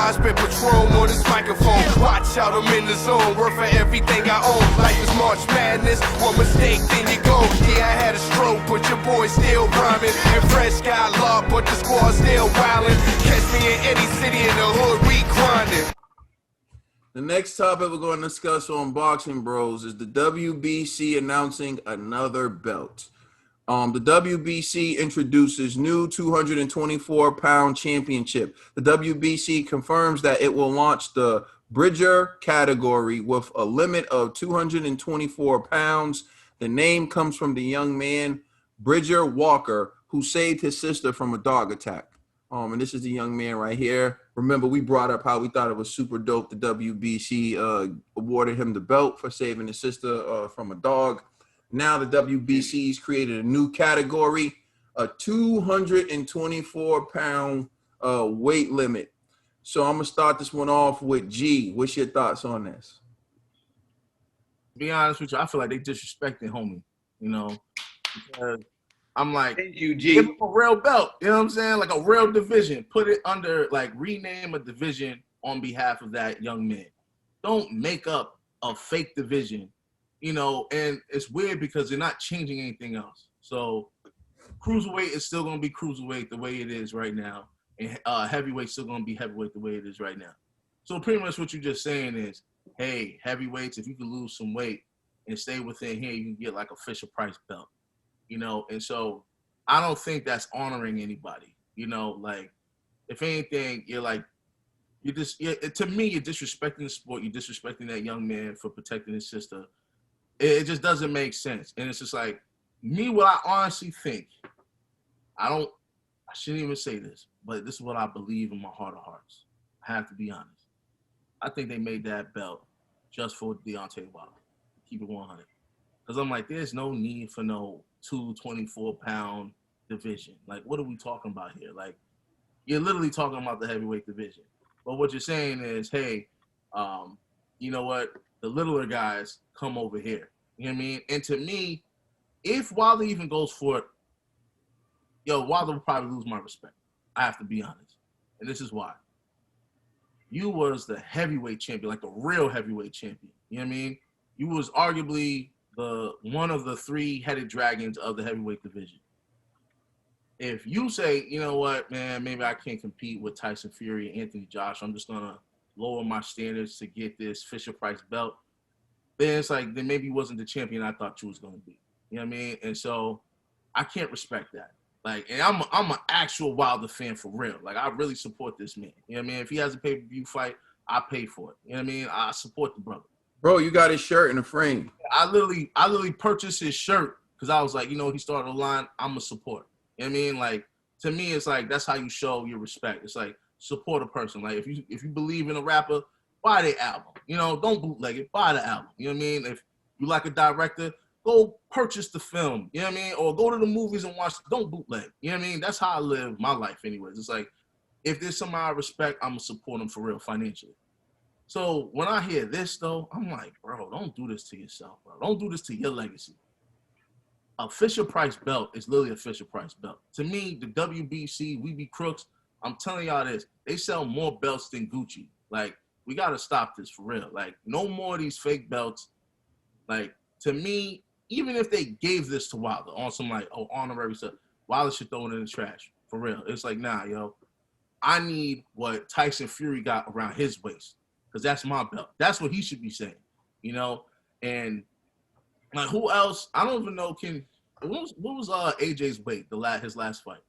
I spit Patron on this microphone. Watch out, I'm in the zone, worth for everything I own. Life is March Madness, one mistake, then you go. Yeah, I had a stroke, but your boy still rhyming. And Fresh got love, but the squad still wildin'. Catch me in any city in the hood, we grindin'. The next topic we're going to discuss on Boxing Bros is the WBC announcing another belt. The WBC introduces new 224-pound championship. The WBC confirms that it will launch the Bridger category with a limit of 224 pounds. The name comes from the young man, Bridger Walker, who saved his sister from a dog attack. And this is the young man right here. Remember, we brought up how we thought it was super dope. The WBC awarded him the belt for saving his sister from a dog. Now the WBC's created a new category, a 224-pound weight limit. So I'm going to start this one off with G. What's your thoughts on this? To be honest with you, I feel like they disrespecting homie, you know, because I'm like, thank you, G. give him a real belt, you know what I'm saying? Like a real division. Put it under, like, rename a division on behalf of that young man. Don't make up a fake division, you know, and it's weird because they're not changing anything else. So cruiserweight is still going to be cruiserweight the way it is right now, and heavyweight's still going to be heavyweight the way it is right now. So pretty much what you're just saying is, hey, heavyweights, if you can lose some weight and stay within here, you can get like a Fisher Price belt. You know, and so I don't think that's honoring anybody. You know, like, if anything, you're like, to me, you're disrespecting the sport. You're disrespecting that young man for protecting his sister. It just doesn't make sense. And it's just like, me, what I honestly think, I shouldn't even say this, but this is what I believe in my heart of hearts. I have to be honest. I think they made that belt just for Deontay Wilder. Keep it 100. Because I'm like, there's no need for no 224-pound division. Like, what are we talking about here? Like, you're literally talking about the heavyweight division. But what you're saying is, hey, you know what? The littler guys come over here. You know what I mean? And to me, if Wilder even goes for it, Wilder will probably lose my respect. I have to be honest. And this is why. You was the heavyweight champion, like the real heavyweight champion. You know what I mean? You was arguably one of the three-headed dragons of the heavyweight division. If you say, you know what, man, maybe I can't compete with Tyson Fury and Anthony Joshua, I'm just going to lower my standards to get this Fisher Price belt, then it's like, then maybe you wasn't the champion I thought you was going to be. You know what I mean? And so I can't respect that. Like, and I'm an actual Wilder fan for real. Like, I really support this man. You know what I mean? If he has a pay-per-view fight, I pay for it. You know what I mean? I support the brother. Bro, you got his shirt in the frame. I literally purchased his shirt because I was like, you know, he started a line, I'm a support. You know what I mean? Like, to me, it's like, that's how you show your respect. It's like, support a person. Like, if you believe in a rapper, buy their album. You know, don't bootleg it, buy the album. You know what I mean? If you like a director, go purchase the film. You know what I mean? Or go to the movies and watch, don't bootleg. You know what I mean? That's how I live my life anyways. It's like, if there's somebody I respect, I'm going to support them for real financially. So when I hear this, though, I'm like, bro, don't do this to yourself, bro. Don't do this to your legacy. A Fisher Price belt is literally a Fisher Price belt. To me, the WBC, We Be Crooks, I'm telling y'all this, they sell more belts than Gucci. Like, we got to stop this for real. Like, no more of these fake belts. Like, to me, even if they gave this to Wilder on some, like, honorary stuff, Wilder should throw it in the trash, for real. It's like, nah, yo, I need what Tyson Fury got around his waist. Because that's my belt. That's what he should be saying, you know? And, like, who else? I don't even know. What was AJ's weight, his last fight?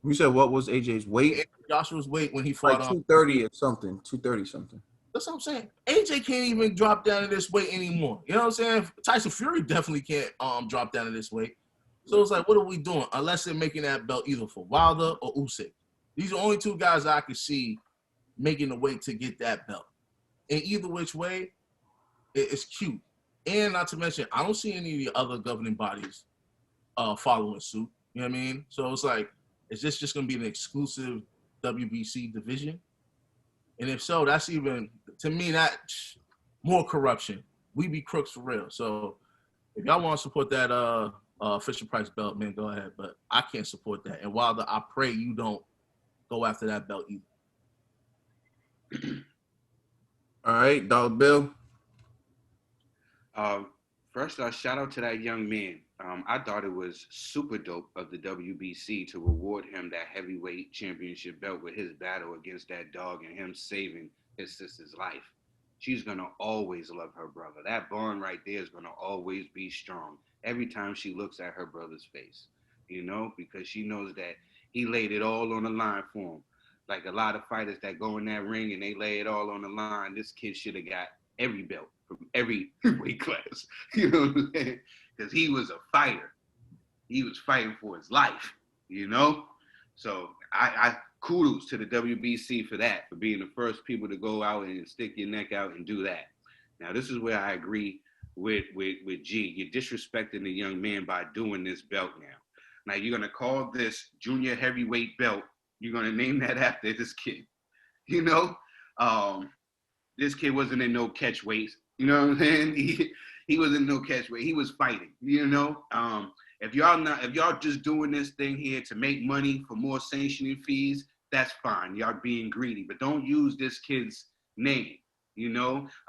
You said what was AJ's weight? Joshua's weight when he fought. Like 230 or something. 230 something. That's what I'm saying. AJ can't even drop down to this weight anymore. You know what I'm saying? Tyson Fury definitely can't drop down to this weight. So it's like, what are we doing? Unless they're making that belt either for Wilder or Usyk. These are the only two guys I could see making the weight to get that belt. And either which way, it's cute. And not to mention, I don't see any of the other governing bodies following suit. You know what I mean? So it's like, is this just going to be an exclusive WBC division? And if so, that's even, to me, that more corruption. We be crooks for real. So if y'all want to support that Fisher Price belt, man, go ahead. But I can't support that. And Wilder, I pray you don't go after that belt either. All right, Dollar Bill. First, shout out to that young man. I thought it was super dope of the WBC to reward him that heavyweight championship belt with his battle against that dog and him saving his sister's life. She's going to always love her brother. That bond right there is going to always be strong every time she looks at her brother's face, because she knows that he laid it all on the line for him. Like a lot of fighters that go in that ring and they lay it all on the line, this kid should have got every belt from every weight class, you know what I'm saying? Because he was a fighter. He was fighting for his life, So I kudos to the WBC for that, for being the first people to go out and stick your neck out and do that. Now, this is where I agree with G. You're disrespecting the young man by doing this belt now. Now, you're going to call this junior heavyweight belt, you're going to name that after this kid, This kid wasn't in no catch weights. You know what I'm saying? He was in no catch weight. He was fighting, If y'all just doing this thing here to make money for more sanctioning fees, that's fine. Y'all being greedy, but don't use this kid's name,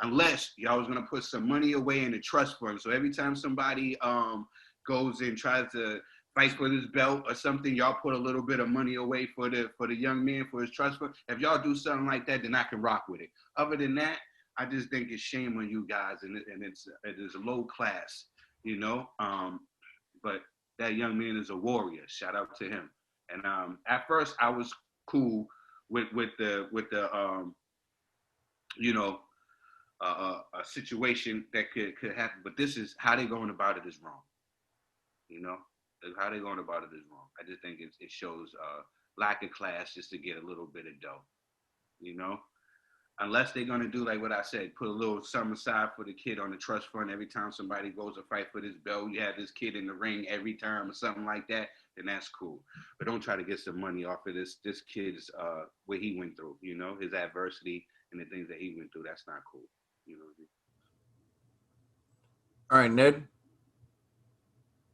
unless y'all was gonna put some money away in the trust fund. So every time somebody goes and tries to fight for this belt or something, y'all put a little bit of money away for the young man for his trust fund. If y'all do something like that, then I can rock with it. Other than that, I just think it's shame on you guys, and it is low class, But that young man is a warrior. Shout out to him. And at first, I was cool with the a situation that could happen, but this is how they going about it is wrong. How they going about it is wrong. I just think it shows lack of class just to get a little bit of dough. Unless they're going to do like what I said, put a little something aside for the kid on the trust fund every time somebody goes to fight for this belt. You have this kid in the ring every time or something like that, then that's cool. But don't try to get some money off of this kid's what he went through, his adversity and the things that he went through. That's not cool. All right, Ned.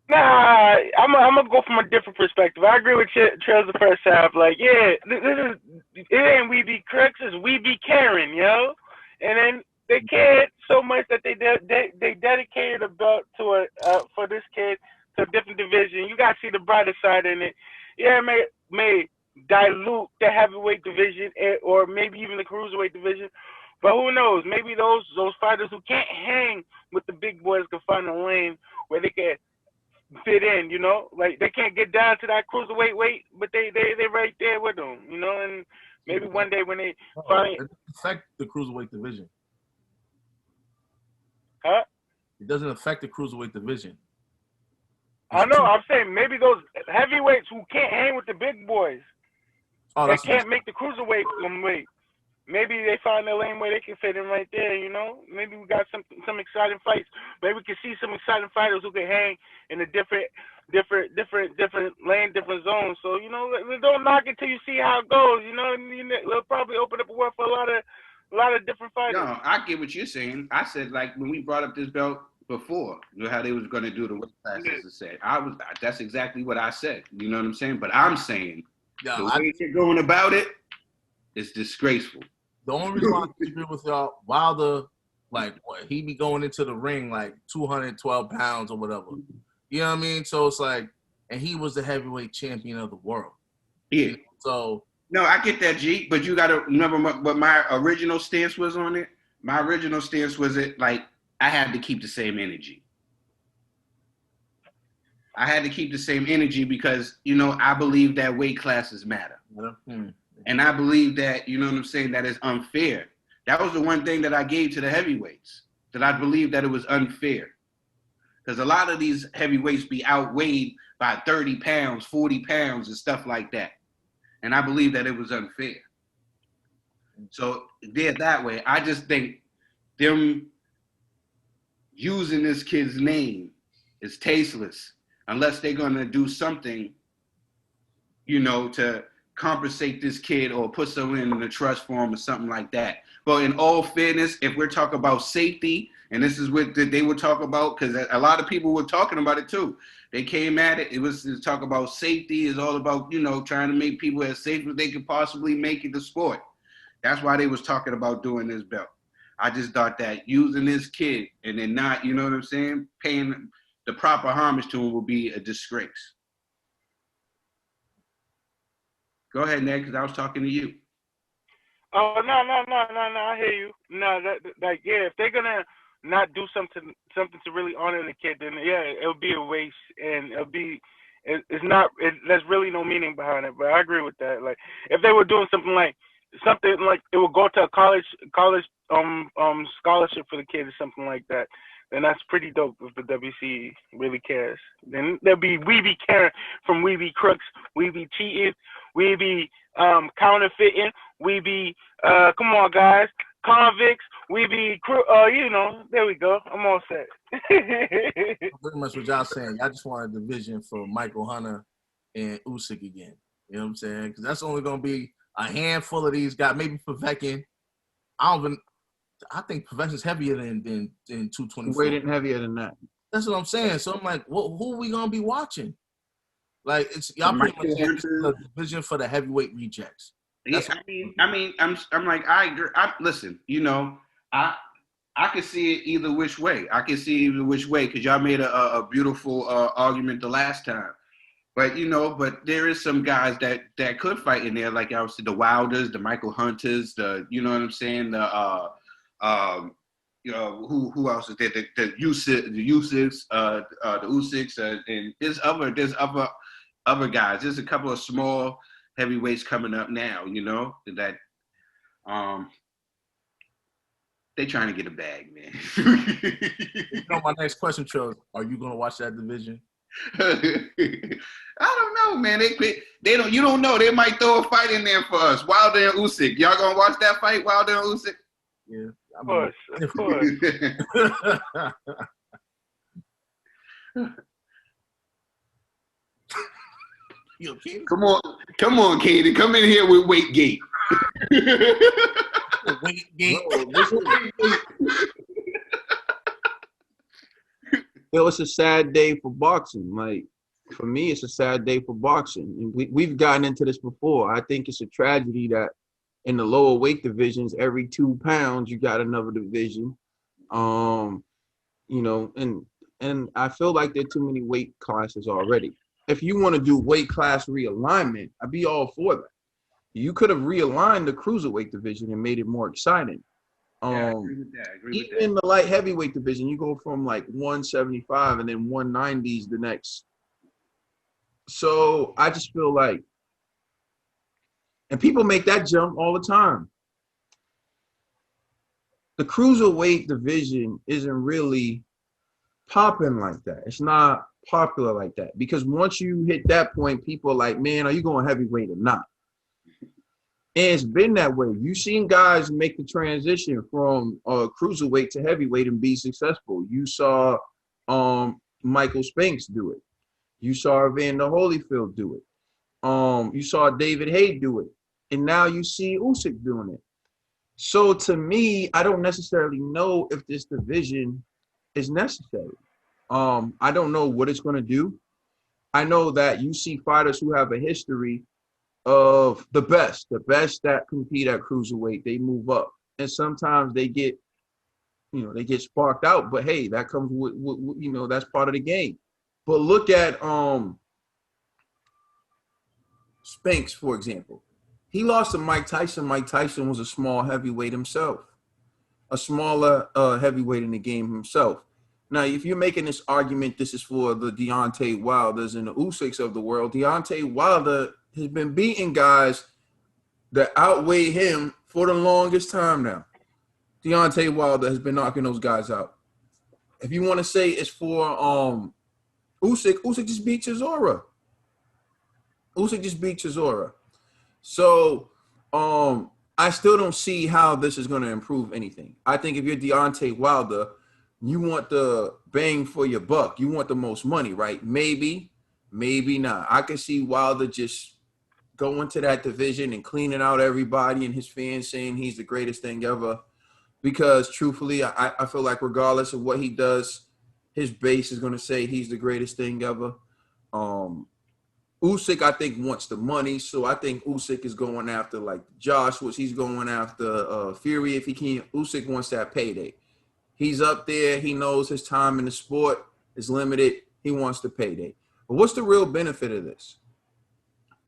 Nah, I'm gonna go from a different perspective. I agree with Trails the first half. Like, yeah, it ain't we be Crooks, it's we be Karen, yo. And then they cared so much that they dedicated a belt to for this kid to a different division. You gotta see the brighter side in it. Yeah, it may dilute the heavyweight division or maybe even the cruiserweight division. But who knows? Maybe those fighters who can't hang with the big boys can find a lane where they can fit in, like they can't get down to that cruiserweight weight, but they right there with them, and maybe one day when they finally it doesn't affect the cruiserweight division. Huh? It doesn't affect the cruiserweight division. I know. I'm saying maybe those heavyweights who can't hang with the big boys, they can't make the cruiserweight weight. Maybe they find a lane where they can fit in right there, Maybe we got some exciting fights. Maybe we can see some exciting fighters who can hang in a different lane, different zones. So, don't knock it till you see how it goes, It'll probably open up a world for a lot of different fighters. No, I get what you're saying. I said, like, when we brought up this belt before, how they was going to do the weight classes, that's exactly what I said. You know what I'm saying? But I'm saying the way they're going about it is disgraceful. The only reason why I disagree with y'all, Wilder, he be going into the ring like 212 pounds or whatever. You know what I mean? So it's like, and he was the heavyweight champion of the world. Yeah. So no, I get that, G. But you got to remember what my original stance was on it. My original stance was I had to keep the same energy. I had to keep the same energy because I believe that weight classes matter. Yeah. And I believe that, that is unfair. That was the one thing that I gave to the heavyweights, that I believe that it was unfair. Because a lot of these heavyweights be outweighed by 30 pounds, 40 pounds and stuff like that. And I believe that it was unfair. So they're that way. I just think them using this kid's name is tasteless unless they're going to do something, to compensate this kid or put someone in a trust form or something like that. But in all fairness, if we're talking about safety, and this is what they would talk about, because a lot of people were talking about it too. They came at it. It was to talk about safety. It's all about, trying to make people as safe as they could possibly make it the sport. That's why they was talking about doing this belt. I just thought that using this kid and then not, you know what I'm saying, paying the proper homage to him would be a disgrace. Go ahead, Ned, because I was talking to you. Oh no, I hear you. No, like yeah, if they're gonna not do something to really honor the kid, then yeah, it'll be a waste, and it's not. There's really no meaning behind it. But I agree with that. Like if they were doing something like it would go to a college scholarship for the kid or something like that, then that's pretty dope if the WC really cares. Then there'll be We Be Caring from We Be Crooks, We Be Cheating, We Be Counterfeiting, We Be come on guys, Convicts, We Be there we go. I'm all set. Pretty much what y'all saying. Y'all just want a division for Michael Hunter and Usyk again. You know what I'm saying? Because that's only going to be a handful of these guys. Maybe Povetkin. I think Povetkin's heavier than 224. Weighted heavier than that. That's what I'm saying. So I'm like, who are we gonna be watching? Like it's y'all pretty much the division for the heavyweight rejects. Yeah, I mean, I'm like, I agree. Listen, I can see it either which way. I can see either which way because y'all made a beautiful argument the last time. But but there is some guys that could fight in there, like obviously the Wilders, the Michael Hunters, the you know what I'm saying, the who else is there? The Usyks, the Usyks, and there's other guys. There's a couple of small heavyweights coming up now. That they trying to get a bag, man. My next question, Charles, are you gonna watch that division? I don't know, man. They don't. You don't know. They might throw a fight in there for us. Wilder and Usyk. Y'all gonna watch that fight, Wilder and Usyk? Yeah, of course. Yo, come on, Katie. Come in here with weight gate. Weight gate. It's a sad day for boxing. Like, for me, it's a sad day for boxing. And we've gotten into this before. I think it's a tragedy that in the lower weight divisions, every 2 pounds, you got another division. And I feel like there are too many weight classes already. If you want to do weight class realignment, I'd be all for that. You could have realigned the cruiserweight division and made it more exciting. I agree with that. Even in the light heavyweight division, you go from like 175 and then 190s the next. So I just feel like, and people make that jump all the time. The cruiserweight division isn't really popping like that. It's not popular like that because once you hit that point, people are like, man, are you going heavyweight or not? And it's been that way. You've seen guys make the transition from cruiserweight to heavyweight and be successful. You saw Michael Spinks do it. You saw Evander Holyfield do it. You saw David Haye do it. And now you see Usyk doing it. So to me, I don't necessarily know if this division is necessary. I don't know what it's going to do. I know that you see fighters who have a history of the best that compete at cruiserweight, they move up. And sometimes they get sparked out. But hey, that comes with that's part of the game. But look at Spinks, for example. He lost to Mike Tyson. Mike Tyson was a small heavyweight himself, a smaller heavyweight in the game himself. Now, if you're making this argument, this is for the Deontay Wilders and the Usyks of the world. Deontay Wilder has been beating guys that outweigh him for the longest time now. Deontay Wilder has been knocking those guys out. If you want to say it's for Usyk just beat Chisora. Usyk just beat Chisora. So I still don't see how this is going to improve anything. I think if you're Deontay Wilder, you want the bang for your buck. You want the most money, right? Maybe not. I can see Wilder just going to that division and cleaning out everybody and his fans saying he's the greatest thing ever. Because truthfully, I feel like regardless of what he does, his base is going to say he's the greatest thing ever. Usyk, I think, wants the money, so I think Usyk is going after like Joshua. He's going after Fury if he can. Usyk wants that payday. He's up there. He knows his time in the sport is limited. He wants the payday. But what's the real benefit of this?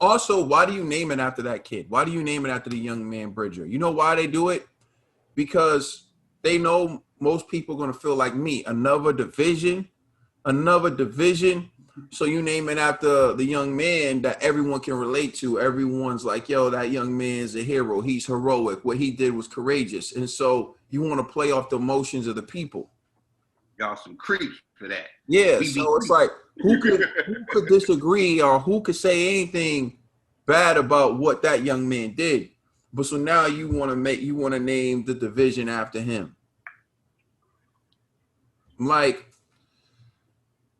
Also, why do you name it after that kid? Why do you name it after the young man Bridger? You know why they do it? Because they know most people are going to feel like me. Another division. So you name it after the young man that everyone can relate to. Everyone's like, yo, that young man's a hero. He's heroic. What he did was courageous. And so you want to play off the emotions of the people. Y'all some creeps for that. Yeah, so it's like, who could disagree or who could say anything bad about what that young man did? But so now you want to name the division after him. Like,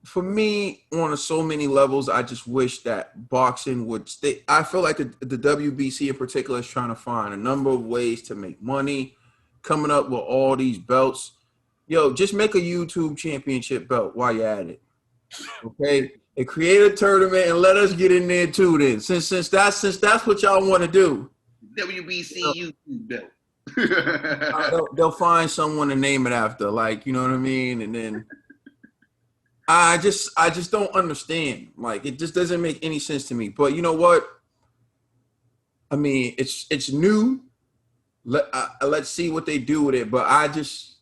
for me, on so many levels, I just wish that boxing would stay. I feel like the WBC in particular is trying to find a number of ways to make money, coming up with all these belts. Yo, just make a YouTube championship belt while you're at it. Okay? And create a tournament and let us get in there too then. Since that's what y'all want to do. WBC YouTube belt. They'll find someone to name it after, like, you know what I mean? And then I just don't understand. Like, it just doesn't make any sense to me. But you know what? I mean, it's new. Let's see what they do with it. But I just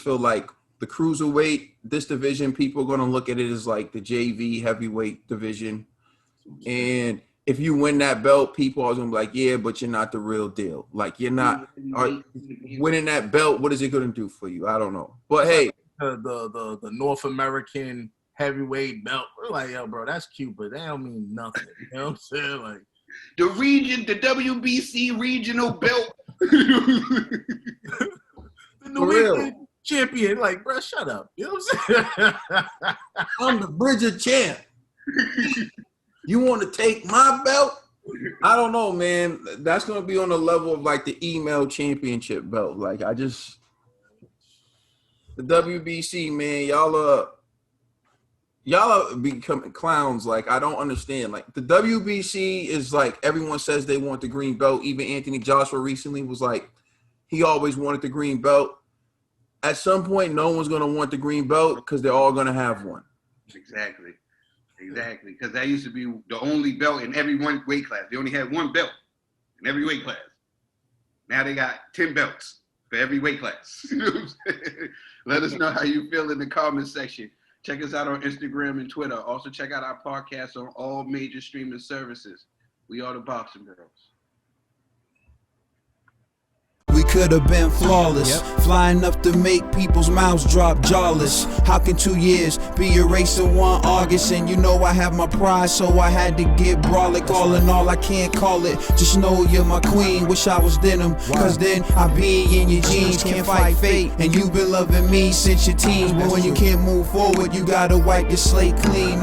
feel like the cruiserweight, this division, people are gonna look at it as like the JV heavyweight division. And if you win that belt, people are gonna be like, yeah, but you're not the real deal. Like, you're not winning that belt. What is it gonna do for you? I don't know. But hey. The North American heavyweight belt. We're like, yo, bro, that's cute, but that don't mean nothing. You know what I'm saying? Like the WBC regional belt. The New England champion. Like, bro, shut up. You know what I'm saying? I'm the Bridger champ. You want to take my belt? I don't know, man. That's gonna be on the level of like the email championship belt. Like, the WBC, man, y'all are becoming clowns. Like, I don't understand. Like, the WBC is like, everyone says they want the green belt. Even Anthony Joshua recently was like, he always wanted the green belt. At some point, no one's going to want the green belt because they're all going to have one. Exactly. Because that used to be the only belt in every one weight class. They only had one belt in every weight class. Now they got 10 belts for every weight class. You know what I'm saying? Let us know how you feel in the comment section. Check us out on Instagram and Twitter. Also, check out our podcast on all major streaming services. We are the Boxing Bros. We could have been flawless, flying up to make people's mouths drop jawless. How can 2 years be erased in 1 August? And you know I have my pride, so I had to get brolic. All in all, I can't call it. Just know you're my queen. Wish I was denim, cause then I be in your jeans. Can't fight fate, and you been loving me since your teens. But when you can't move forward, you gotta wipe your slate clean.